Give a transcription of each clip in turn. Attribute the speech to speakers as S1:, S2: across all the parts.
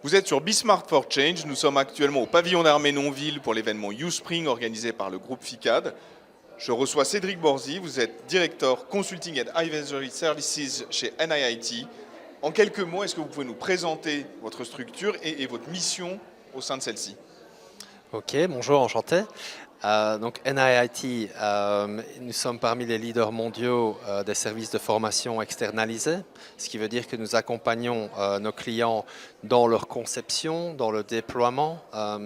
S1: Vous êtes sur Bismart for Change. Nous sommes actuellement au pavillon d'Arménonville pour l'événement YouSpring organisé par le groupe FICAD. Je reçois Cédric Borzi, vous êtes directeur Consulting and Advisory Services chez NIIT. En quelques mots, est-ce que vous pouvez nous présenter votre structure et votre mission au sein de celle-ci?
S2: Ok, bonjour, enchanté. Donc NIIT, nous sommes parmi les leaders mondiaux des services de formation externalisés, ce qui veut dire que nous accompagnons nos clients dans leur conception, dans le déploiement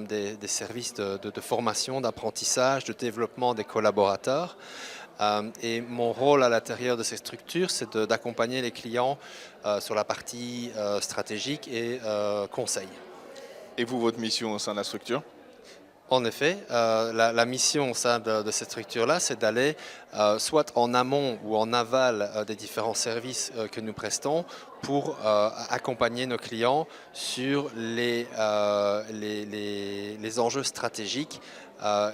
S2: des services de formation, d'apprentissage, de développement des collaborateurs. Et mon rôle à l'intérieur de ces structures, c'est d'accompagner les clients sur la partie stratégique et conseil.
S1: Et vous, votre mission au sein de la structure?
S2: En effet, la mission au sein de cette structure-là, c'est d'aller soit en amont ou en aval des différents services que nous prestons pour accompagner nos clients sur les enjeux stratégiques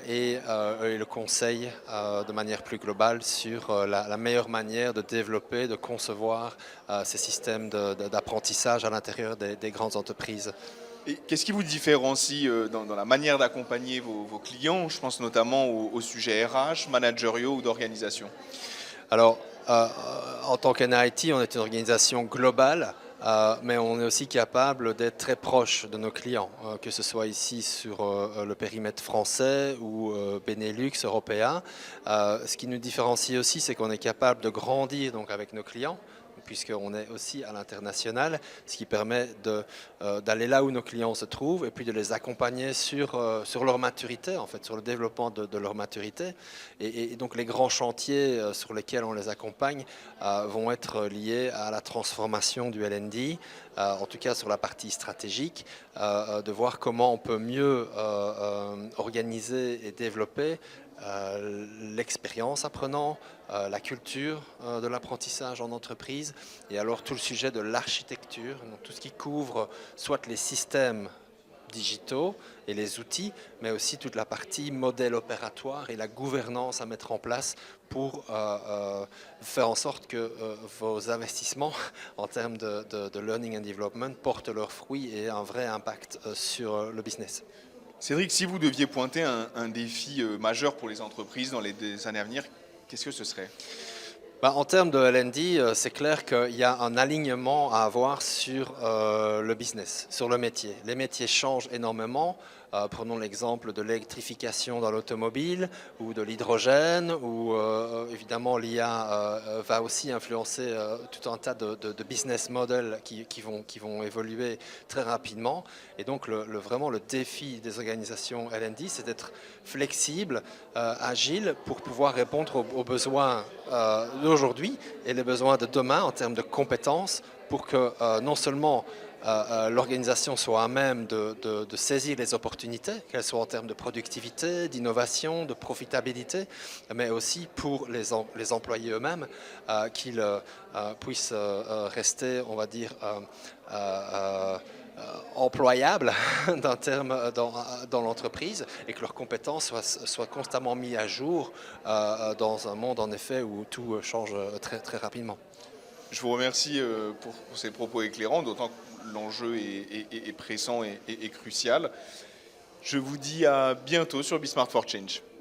S2: et le conseil de manière plus globale sur la meilleure manière de développer, de concevoir ces systèmes d'apprentissage à l'intérieur des grandes entreprises.
S1: Et qu'est-ce qui vous différencie dans la manière d'accompagner vos clients? Je pense notamment aux sujets RH, managériaux ou d'organisation.
S2: Alors, en tant qu'NIT, on est une organisation globale, mais on est aussi capable d'être très proche de nos clients, que ce soit ici sur le périmètre français ou Benelux européen. Ce qui nous différencie aussi, c'est qu'on est capable de grandir donc, avec nos clients, puisqu'on est aussi à l'international, ce qui permet d'aller là où nos clients se trouvent et puis de les accompagner sur leur maturité, en fait, sur le développement de leur maturité. Et donc les grands chantiers sur lesquels on les accompagne vont être liés à la transformation du L&D, en tout cas sur la partie stratégique, de voir comment on peut mieux organiser et développer l'expérience apprenant, la culture de l'apprentissage en entreprise et alors tout le sujet de l'architecture, donc tout ce qui couvre soit les systèmes digitaux et les outils, mais aussi toute la partie modèle opératoire et la gouvernance à mettre en place pour faire en sorte que vos investissements en termes de learning and development portent leurs fruits et un vrai impact sur le business.
S1: Cédric, si vous deviez pointer un défi majeur pour les entreprises dans les années à venir, qu'est-ce que ce serait?
S2: En termes de L&D, c'est clair qu'il y a un alignement à avoir sur le business, sur le métier. Les métiers changent énormément. Prenons l'exemple de l'électrification dans l'automobile ou de l'hydrogène, où évidemment l'IA va aussi influencer tout un tas de business models qui vont évoluer très rapidement. Et donc vraiment le défi des organisations L&D, c'est d'être flexible, agile pour pouvoir répondre aux besoins d'aujourd'hui et les besoins de demain en termes de compétences pour que non seulement l'organisation soit à même de saisir les opportunités, qu'elles soient en termes de productivité, d'innovation, de profitabilité, mais aussi pour les employés eux-mêmes, qu'ils puissent rester, on va dire, employables d'un terme dans l'entreprise et que leurs compétences soient constamment mises à jour dans un monde en effet où tout change très, très rapidement.
S1: Je vous remercie pour ces propos éclairants, d'autant que l'enjeu est pressant et crucial. Je vous dis à bientôt sur Bismart for Change.